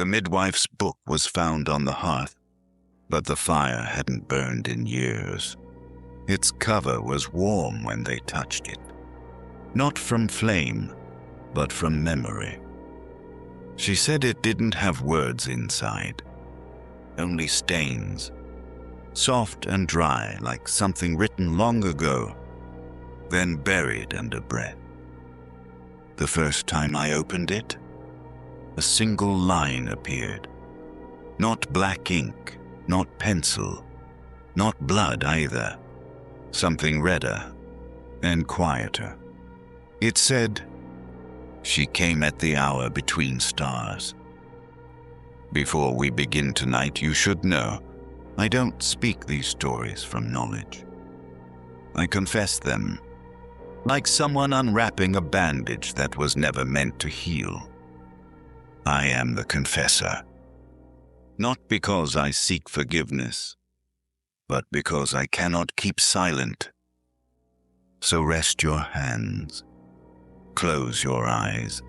midwife's book was found on the hearth, but the fire hadn't burned in years. Its cover was warm when they touched it, not from flame, but from memory. She said it didn't have words inside, only stains, soft and dry like something written long ago, then buried under breath. The first time I opened it, a single line appeared. Not black ink, not pencil, not blood either. Something redder and quieter. It said, "She came at the hour between stars." Before we begin tonight, you should know, I don't speak these stories from knowledge. I confess them, like someone unwrapping a bandage that was never meant to heal. I am the confessor, not because I seek forgiveness, but because I cannot keep silent. So rest your hands, close your eyes,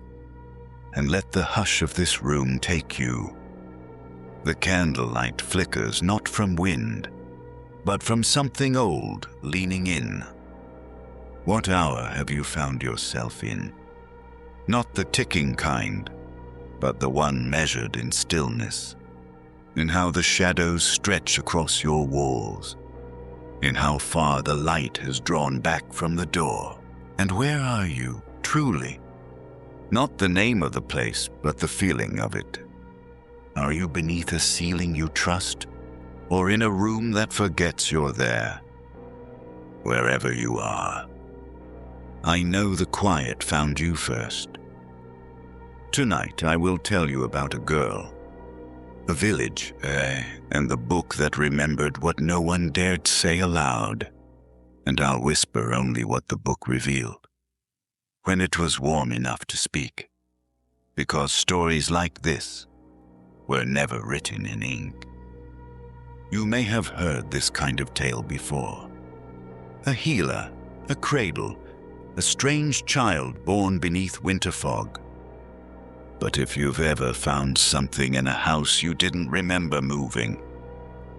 and let the hush of this room take you. The candlelight flickers not from wind, but from something old leaning in. What hour have you found yourself in? Not the ticking kind, but the one measured in stillness, in how the shadows stretch across your walls, in how far the light has drawn back from the door. And where are you, truly? Not the name of the place, but the feeling of it. Are you beneath a ceiling you trust, or in a room that forgets you're there? Wherever you are, I know the quiet found you first. Tonight I will tell you about a girl, a village, and the book that remembered what no one dared say aloud, and I'll whisper only what the book revealed, when it was warm enough to speak, because stories like this were never written in ink. You may have heard this kind of tale before. A healer, a cradle, a strange child born beneath winter fog. But if you've ever found something in a house you didn't remember moving,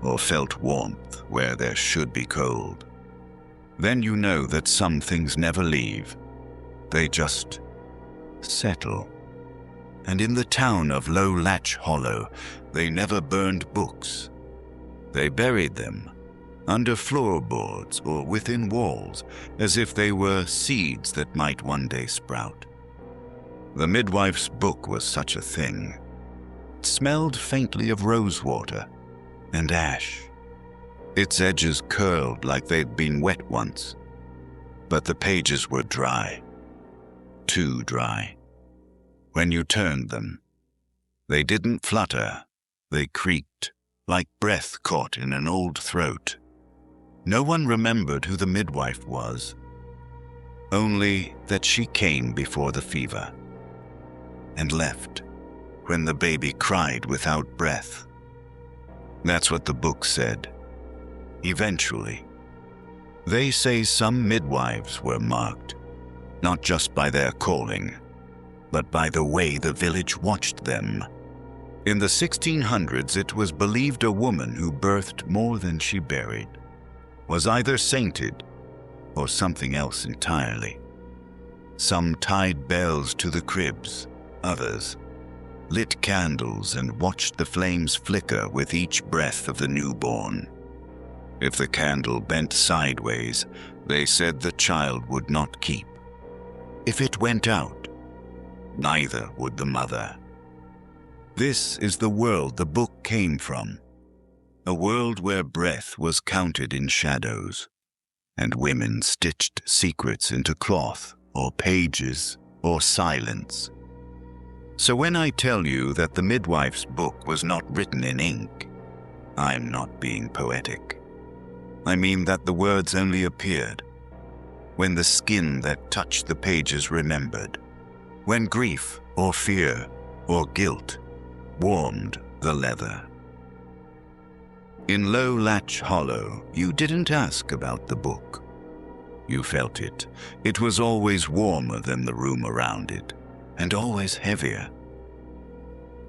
or felt warmth where there should be cold, then you know that some things never leave. They just settle. And in the town of Low Latch Hollow, they never burned books. They buried them under floorboards or within walls, as if they were seeds that might one day sprout. The midwife's book was such a thing. It smelled faintly of rosewater and ash. Its edges curled like they'd been wet once, but the pages were dry, too dry. When you turned them, they didn't flutter, they creaked, like breath caught in an old throat. No one remembered who the midwife was, only that she came before the fever, and left when the baby cried without breath. That's what the book said. Eventually. They say some midwives were marked, not just by their calling, but by the way the village watched them. In the 1600s, it was believed a woman who birthed more than she buried was either sainted or something else entirely. Some tied bells to the cribs, others lit candles and watched the flames flicker with each breath of the newborn. If the candle bent sideways, they said the child would not keep. If it went out, neither would the mother. This is the world the book came from, a world where breath was counted in shadows, and women stitched secrets into cloth or pages or silence. So when I tell you that the midwife's book was not written in ink, I'm not being poetic. I mean that the words only appeared when the skin that touched the pages remembered, when grief or fear or guilt warmed the leather. In Low Latch Hollow, you didn't ask about the book. You felt it. It was always warmer than the room around it, and always heavier.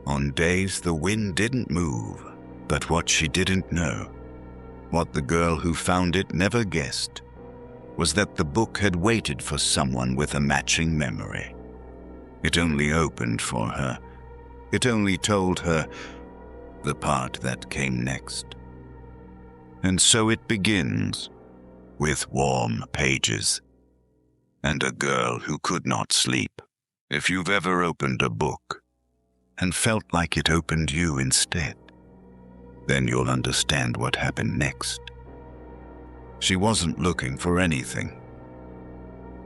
On days the wind didn't move, but what she didn't know, what the girl who found it never guessed, was that the book had waited for someone with a matching memory. It only opened for her. It only told her the part that came next. And so it begins, with warm pages and a girl who could not sleep. If you've ever opened a book and felt like it opened you instead, then you'll understand what happened next. She wasn't looking for anything.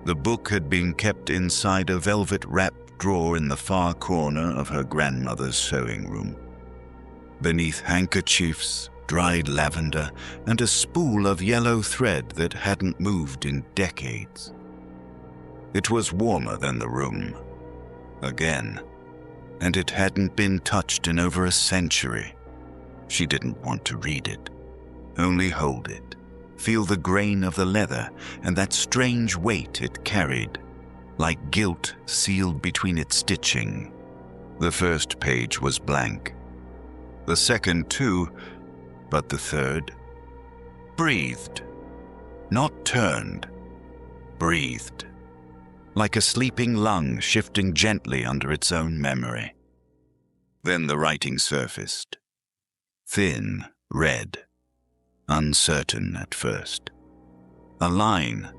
The book had been kept inside a velvet-wrapped drawer in the far corner of her grandmother's sewing room, beneath handkerchiefs, dried lavender, and a spool of yellow thread that hadn't moved in decades. It was warmer than the room, again, and it hadn't been touched in over a century. She didn't want to read it, only hold it, feel the grain of the leather and that strange weight it carried, like guilt sealed between its stitching. The first page was blank, the second too, but the third breathed, not turned, breathed, like a sleeping lung shifting gently under its own memory. Then the writing surfaced, thin, red, uncertain at first. A line,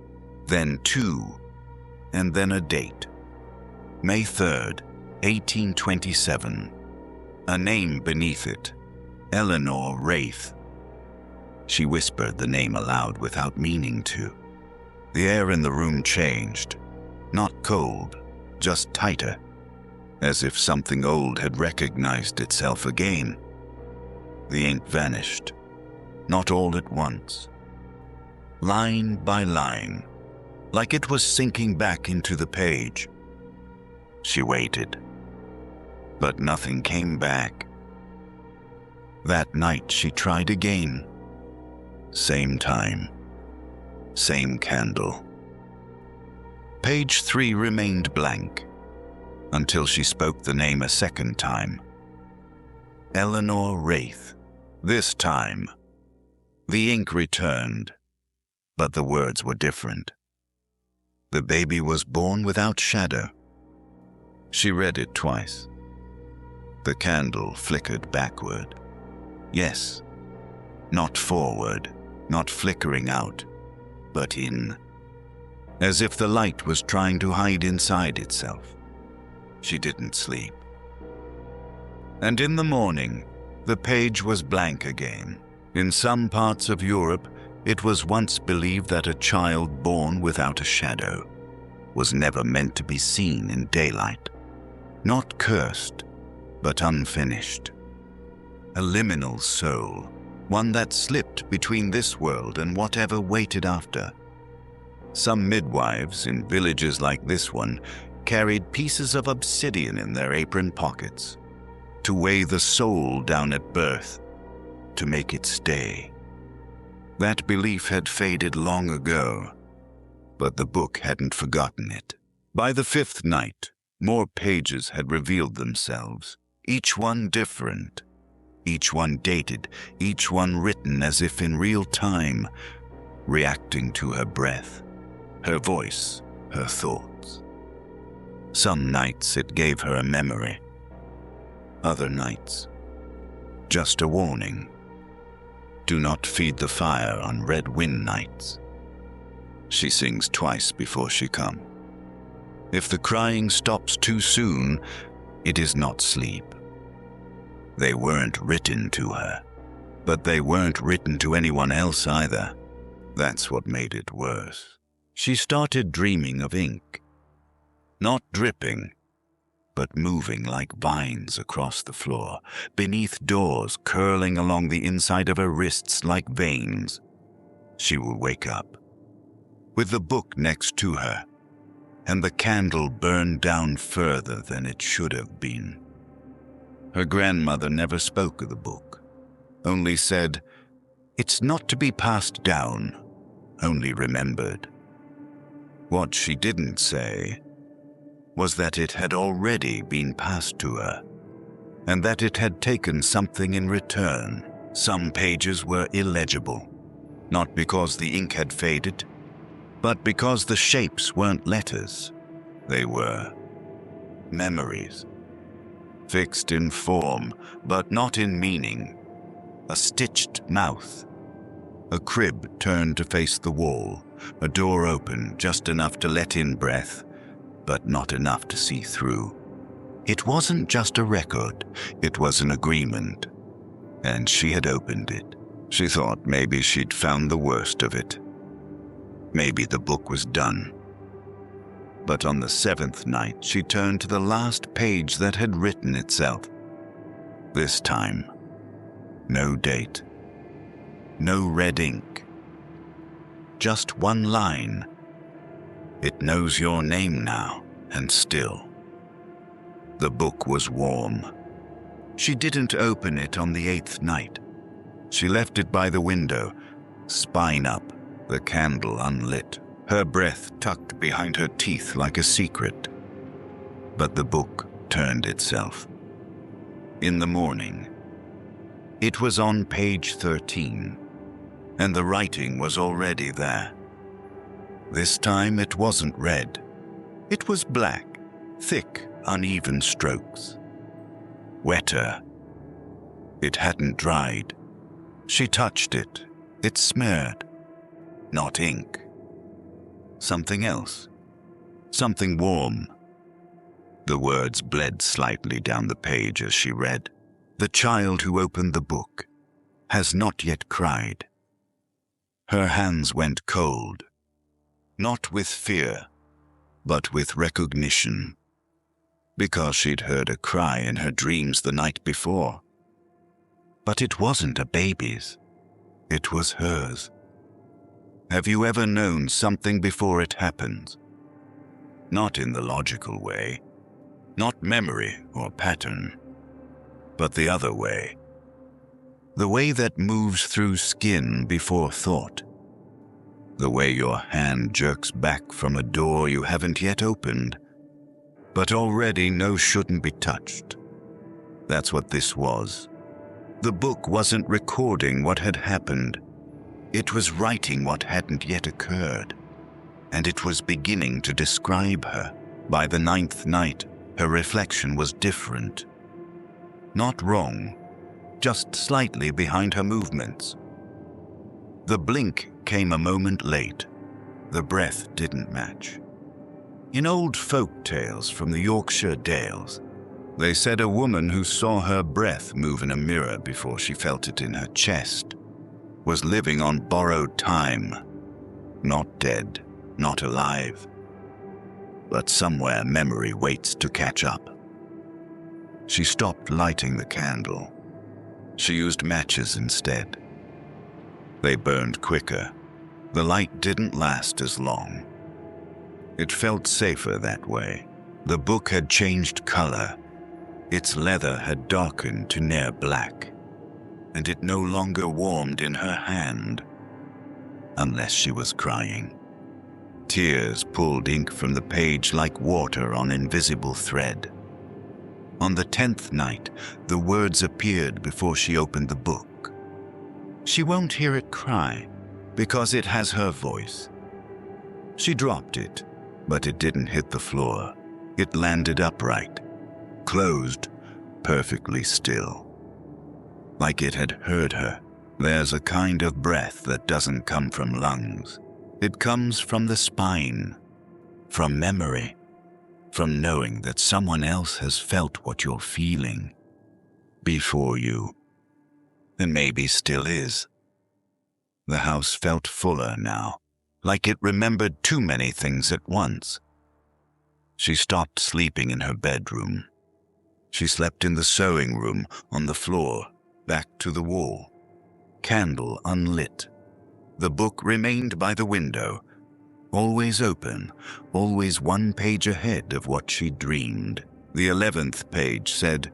then two, and then a date. May 3rd, 1827. A name beneath it, Eleanor Wraith. She whispered the name aloud without meaning to. The air in the room changed, not cold, just tighter, as if something old had recognized itself again. The ink vanished, not all at once, line by line, like it was sinking back into the page. She waited, but nothing came back. That night she tried again. Same time, same candle. Page 3 remained blank until she spoke the name a second time. Eleanor Wraith. This time, the ink returned, but the words were different. The baby was born without shadow. She read it twice. The candle flickered backward. Yes, not forward, not flickering out, but in, as if the light was trying to hide inside itself. She didn't sleep. And in the morning, the page was blank again. In some parts of Europe, it was once believed that a child born without a shadow was never meant to be seen in daylight. Not cursed, but unfinished. A liminal soul, one that slipped between this world and whatever waited after. Some midwives in villages like this one carried pieces of obsidian in their apron pockets to weigh the soul down at birth, to make it stay. That belief had faded long ago, but the book hadn't forgotten it. By the 5th night, more pages had revealed themselves, each one different, each one dated, each one written as if in real time, reacting to her breath, her voice, her thoughts. Some nights it gave her a memory. Other nights, just a warning. Do not feed the fire on red wind nights. She sings twice before she come. If the crying stops too soon, it is not sleep. They weren't written to her, but they weren't written to anyone else either. That's what made it worse. She started dreaming of ink, not dripping, but moving like vines across the floor, beneath doors curling along the inside of her wrists like veins. She will wake up, with the book next to her, and the candle burned down further than it should have been. Her grandmother never spoke of the book, only said, "It's not to be passed down, only remembered." What she didn't say was that it had already been passed to her, and that it had taken something in return. Some pages were illegible, not because the ink had faded, but because the shapes weren't letters. They were memories, fixed in form, but not in meaning. A stitched mouth, a crib turned to face the wall, a door open just enough to let in breath, but not enough to see through. It wasn't just a record, it was an agreement. And she had opened it. She thought maybe she'd found the worst of it. Maybe the book was done. But on the 7th night, she turned to the last page that had written itself. This time, no date, no red ink, just one line. It knows your name now, and still. The book was warm. She didn't open it on the 8th night. She left it by the window, spine up, the candle unlit, her breath tucked behind her teeth like a secret. But the book turned itself. In the morning, it was on page 13, and the writing was already there. This time it wasn't red. It was black, thick, uneven strokes. Wetter. It hadn't dried. She touched it. It smeared. Not ink. Something else. Something warm. The words bled slightly down the page as she read. The child who opened the book has not yet cried. Her hands went cold. Not with fear, but with recognition. Because she'd heard a cry in her dreams the night before. But it wasn't a baby's. It was hers. Have you ever known something before it happens? Not in the logical way, not memory or pattern, but the other way. The way that moves through skin before thought. The way your hand jerks back from a door you haven't yet opened, but already know shouldn't be touched. That's what this was. The book wasn't recording what had happened. It was writing what hadn't yet occurred. And it was beginning to describe her. By the 9th night, her reflection was different. Not wrong, just slightly behind her movements. The blink came a moment late. The breath didn't match. In old folk tales from the Yorkshire Dales, they said a woman who saw her breath move in a mirror before she felt it in her chest was living on borrowed time, not dead, not alive. But somewhere memory waits to catch up. She stopped lighting the candle. She used matches instead. They burned quicker. The light didn't last as long. It felt safer that way. The book had changed color. Its leather had darkened to near black, and it no longer warmed in her hand, unless she was crying. Tears pulled ink from the page like water on invisible thread. On the 10th night, the words appeared before she opened the book. She won't hear it cry, because it has her voice. She dropped it, but it didn't hit the floor. It landed upright, closed, perfectly still. Like it had heard her. There's a kind of breath that doesn't come from lungs. It comes from the spine, from memory, from knowing that someone else has felt what you're feeling before you, and maybe still is. The house felt fuller now, like it remembered too many things at once. She stopped sleeping in her bedroom. She slept in the sewing room, on the floor, back to the wall, candle unlit. The book remained by the window, always open, always one page ahead of what she dreamed. The 11th page said,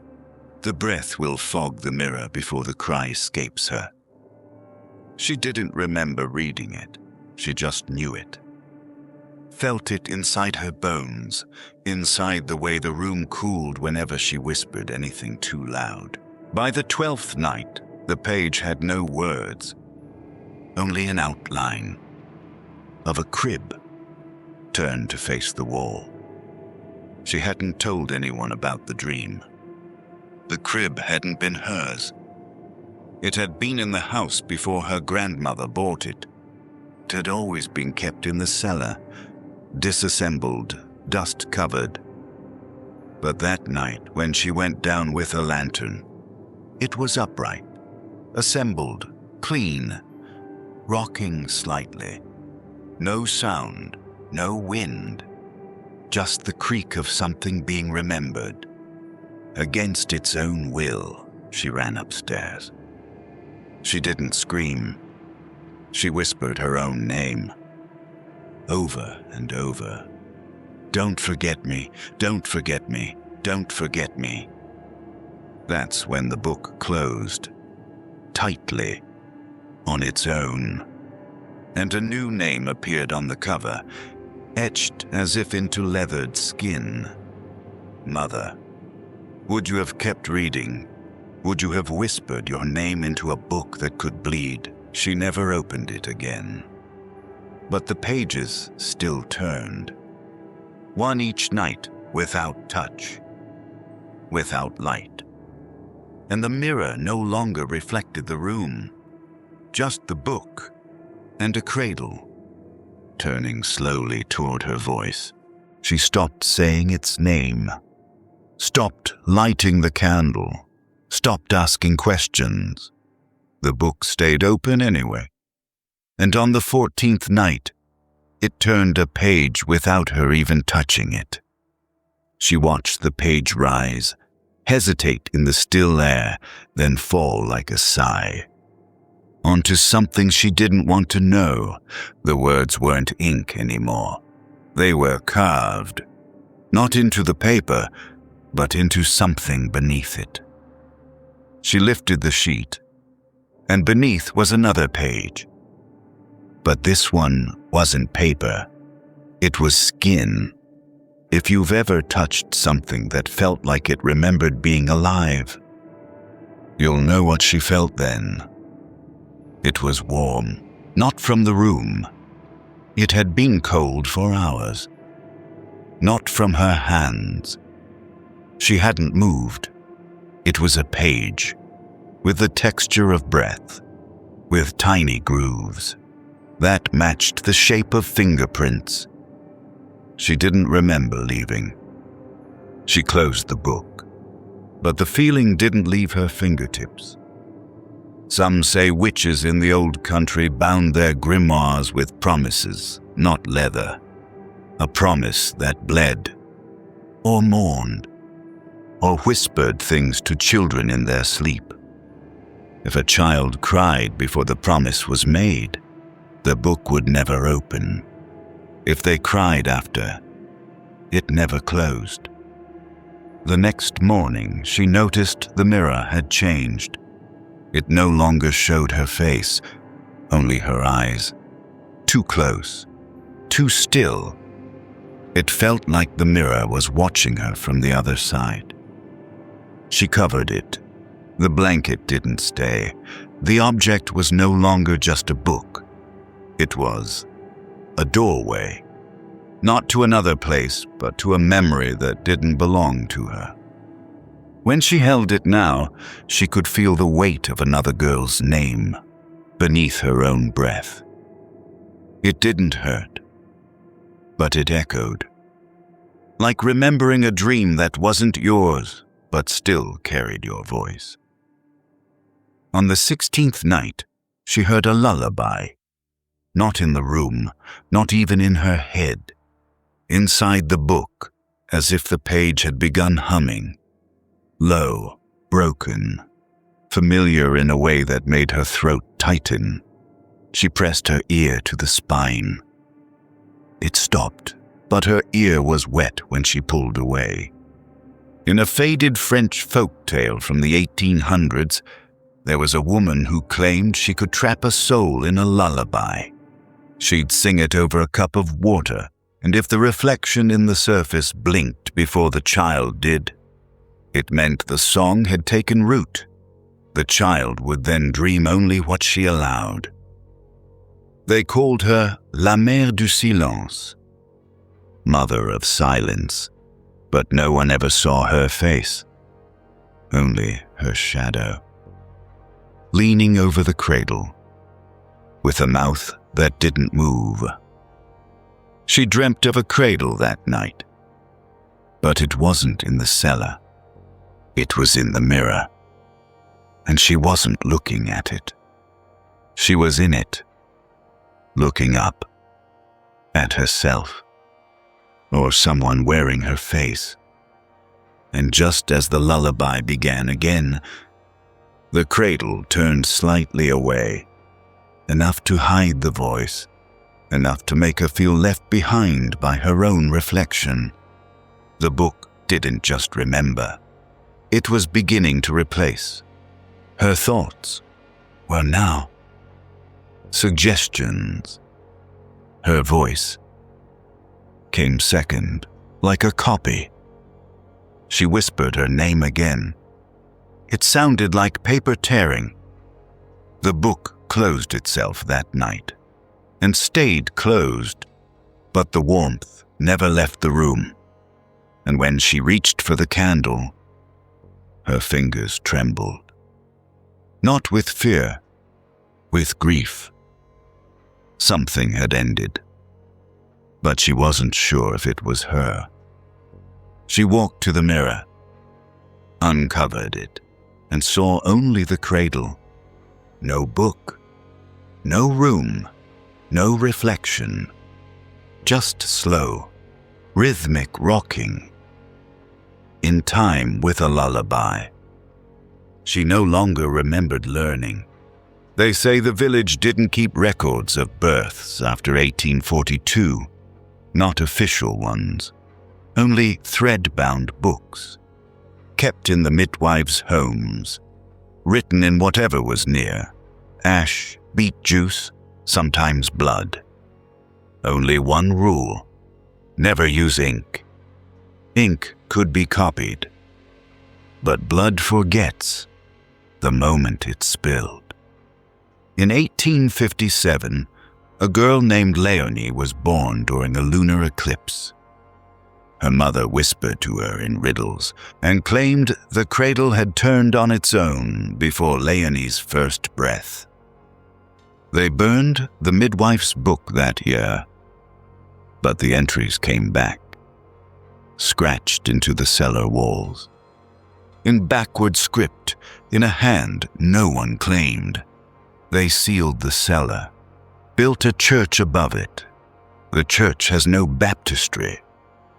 "The breath will fog the mirror before the cry escapes her." She didn't remember reading it. She just knew it. felt it inside her bones, inside the way the room cooled whenever she whispered anything too loud. By the 12th night, the page had no words, only an outline of a crib turned to face the wall. She hadn't told anyone about the dream. The crib hadn't been hers. It had been in the house before her grandmother bought it. It had always been kept in the cellar, disassembled, dust-covered. But that night, when she went down with a lantern, it was upright, assembled, clean, rocking slightly. No sound, no wind, just the creak of something being remembered. Against its own will, she ran upstairs. She didn't scream. She whispered her own name, over and over. Don't forget me, don't forget me, don't forget me. That's when the book closed, tightly, on its own. And a new name appeared on the cover, etched as if into leathered skin. Mother. Would you have kept reading? Would you have whispered your name into a book that could bleed? She never opened it again. But the pages still turned. One each night, without touch, without light. And the mirror no longer reflected the room, just the book and a cradle. Turning slowly toward her voice, she stopped saying its name, stopped lighting the candle, stopped asking questions. The book stayed open anyway. And on the 14th night, it turned a page without her even touching it. She watched the page rise, hesitate in the still air, then fall like a sigh. Onto something she didn't want to know. The words weren't ink anymore. They were carved, not into the paper, but into something beneath it. She lifted the sheet, and beneath was another page. But this one wasn't paper. It was skin. If you've ever touched something that felt like it remembered being alive, you'll know what she felt then. It was warm, not from the room. It had been cold for hours. Not from her hands. She hadn't moved. It was a page, with the texture of breath, with tiny grooves that matched the shape of fingerprints. She didn't remember leaving. She closed the book, but the feeling didn't leave her fingertips. Some say witches in the old country bound their grimoires with promises, not leather. A promise that bled, or mourned, or whispered things to children in their sleep. If a child cried before the promise was made, the book would never open. If they cried after, it never closed. The next morning, she noticed the mirror had changed. It no longer showed her face, only her eyes. Too close, too still. It felt like the mirror was watching her from the other side. She covered it. The blanket didn't stay. The object was no longer just a book. It was a doorway. Not to another place, but to a memory that didn't belong to her. When she held it now, she could feel the weight of another girl's name beneath her own breath. It didn't hurt, but it echoed. Like remembering a dream that wasn't yours, but still carried your voice. On the 16th night, she heard a lullaby. Not in the room, not even in her head. Inside the book, as if the page had begun humming. Low, broken, familiar in a way that made her throat tighten. She pressed her ear to the spine. It stopped, but her ear was wet when she pulled away. In a faded French folk tale from the 1800s, there was a woman who claimed she could trap a soul in a lullaby. She'd sing it over a cup of water and if the reflection in the surface blinked before the child did, it meant the song had taken root. The child would then dream only what she allowed. They called her La Mère du Silence, Mother of Silence, but no one ever saw her face, only her shadow, leaning over the cradle, with a mouth that didn't move. She dreamt of a cradle that night, but it wasn't in the cellar. It was in the mirror, and she wasn't looking at it. She was in it, looking up at herself, or someone wearing her face. And just as the lullaby began again, the cradle turned slightly away, enough to hide the voice, enough to make her feel left behind by her own reflection. The book didn't just remember. It was beginning to replace. Her thoughts were now suggestions. Her voice came second, like a copy. She whispered her name again. It sounded like paper tearing. The book closed itself that night, and stayed closed, but the warmth never left the room. And when she reached for the candle, her fingers trembled. Not with fear, with grief. Something had ended, but she wasn't sure if it was her. She walked to the mirror, uncovered it, and saw only the cradle. No book, no room, no reflection, just slow, rhythmic rocking, in time with a lullaby. She no longer remembered learning. They say the village didn't keep records of births after 1842, not official ones, only thread-bound books, kept in the midwives' homes, written in whatever was near, ash, beet juice, sometimes blood. Only one rule: never use ink. Ink could be copied, but blood forgets the moment it's spilled. In 1857, a girl named Leonie was born during a lunar eclipse. Her mother whispered to her in riddles and claimed the cradle had turned on its own before Leonie's first breath. They burned the midwife's book that year, but the entries came back, scratched into the cellar walls, in backward script, in a hand no one claimed. They sealed the cellar, built a church above it. The church has no baptistry,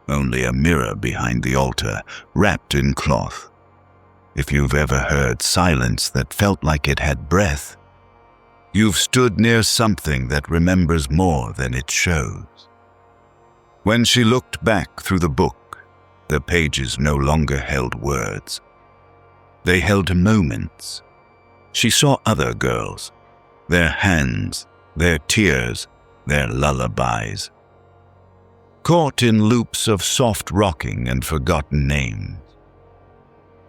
only a mirror behind the altar, wrapped in cloth. If you've ever heard silence that felt like it had breath, you've stood near something that remembers more than it shows. When she looked back through the book, the pages no longer held words. They held moments. She saw other girls, their hands, their tears, their lullabies, caught in loops of soft rocking and forgotten names.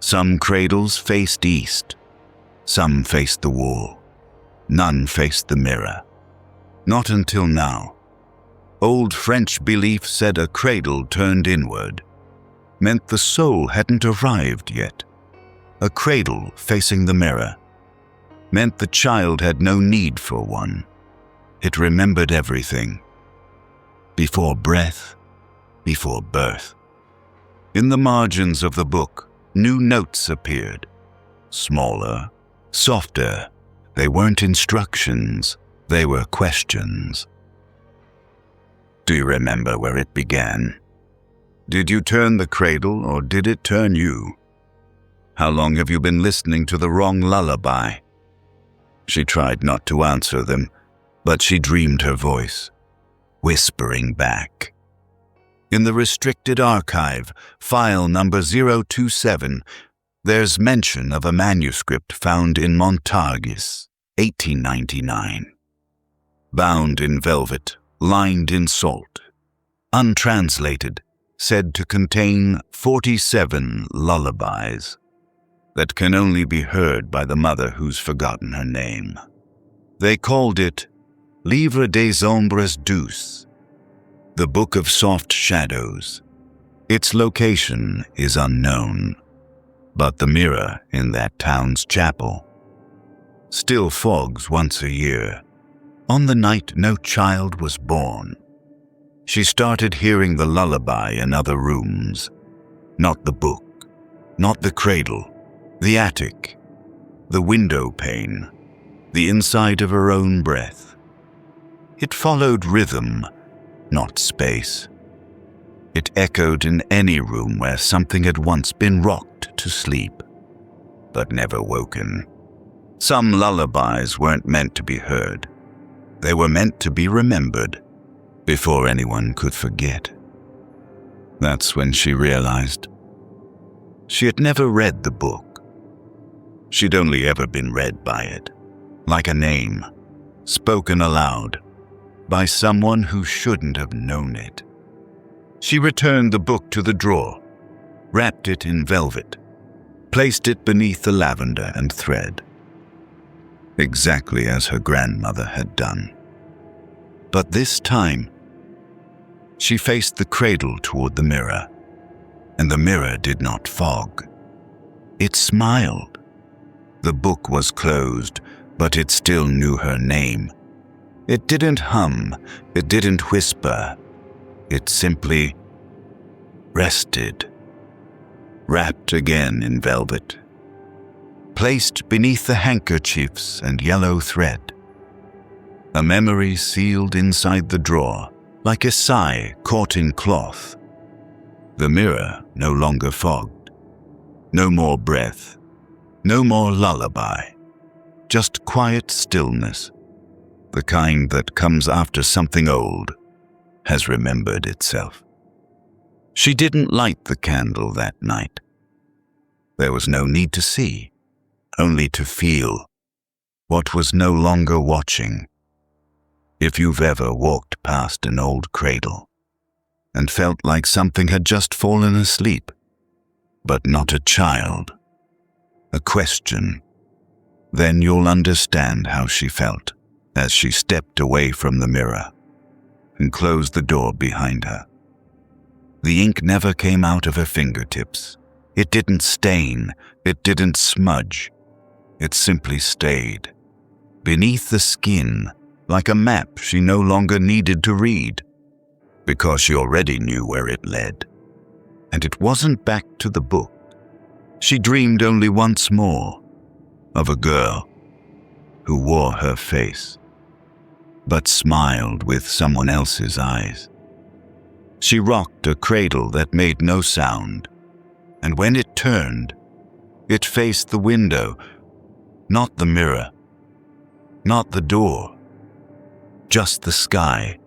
Some cradles faced east, some faced the wall, none faced the mirror. Not until now. Old French belief said a cradle turned inward meant the soul hadn't arrived yet. A cradle facing the mirror meant the child had no need for one. It remembered everything. Before breath, before birth. In the margins of the book, new notes appeared. Smaller, softer. They weren't instructions, they were questions. Do you remember where it began? Did you turn the cradle or did it turn you? How long have you been listening to the wrong lullaby? She tried not to answer them, but she dreamed her voice, whispering back. In the restricted archive, file number 027, there's mention of a manuscript found in Montargis, 1899. Bound in velvet, lined in salt. untranslated, said to contain 47 lullabies that can only be heard by the mother who's forgotten her name. They called it Livre des Ombres Douces, the Book of Soft Shadows. Its location is unknown, but the mirror in that town's chapel still fogs once a year, on the night no child was born. She started hearing the lullaby in other rooms, not the book, not the cradle, the attic, the window pane, the inside of her own breath. It followed rhythm, not space. It echoed in any room where something had once been rocked to sleep, but never woken. Some lullabies weren't meant to be heard. They were meant to be remembered before anyone could forget. That's when she realized she had never read the book. She'd only ever been read by it, like a name, spoken aloud, by someone who shouldn't have known it. She returned the book to the drawer, wrapped it in velvet, placed it beneath the lavender and thread, exactly as her grandmother had done. But this time, she faced the cradle toward the mirror, and the mirror did not fog. It smiled. The book was closed, but it still knew her name. It didn't hum, it didn't whisper. It simply rested, wrapped again in velvet, placed beneath the handkerchiefs and yellow thread. A memory sealed inside the drawer, like a sigh caught in cloth. The mirror no longer fogged. No more breath, no more lullaby, just quiet stillness, the kind that comes after something old has remembered itself. She didn't light the candle that night. There was no need to see, only to feel what was no longer watching. If you've ever walked past an old cradle and felt like something had just fallen asleep, but not a child, a question, then you'll understand how she felt as she stepped away from the mirror and closed the door behind her. The ink never came out of her fingertips. It didn't stain, it didn't smudge. It simply stayed beneath the skin, like a map she no longer needed to read, because she already knew where it led. And it wasn't back to the book. She dreamed only once more of a girl who wore her face, but smiled with someone else's eyes. She rocked a cradle that made no sound, and when it turned, it faced the window, not the mirror, not the door, just the sky.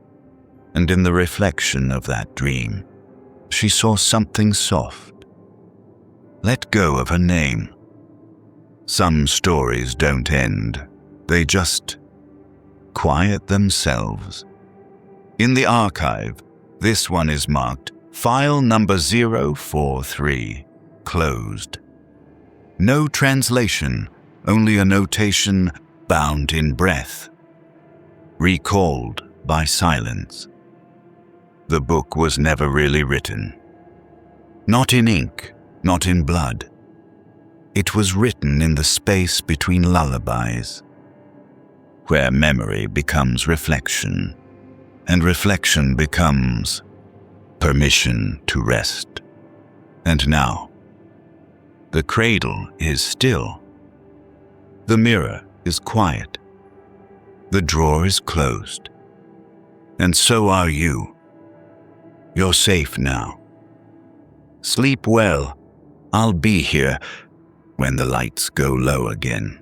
And in the reflection of that dream, she saw something soft. Let go of her name. Some stories don't end, they just quiet themselves. In the archive, this one is marked File number 043, closed. No translation, only a notation bound in breath. Recalled by silence. The book was never really written. Not in ink, not in blood. It was written in the space between lullabies, where memory becomes reflection, and reflection becomes permission to rest. And now, the cradle is still. The mirror is quiet. The drawer is closed. And so are you. You're safe now. Sleep well. I'll be here when the lights go low again.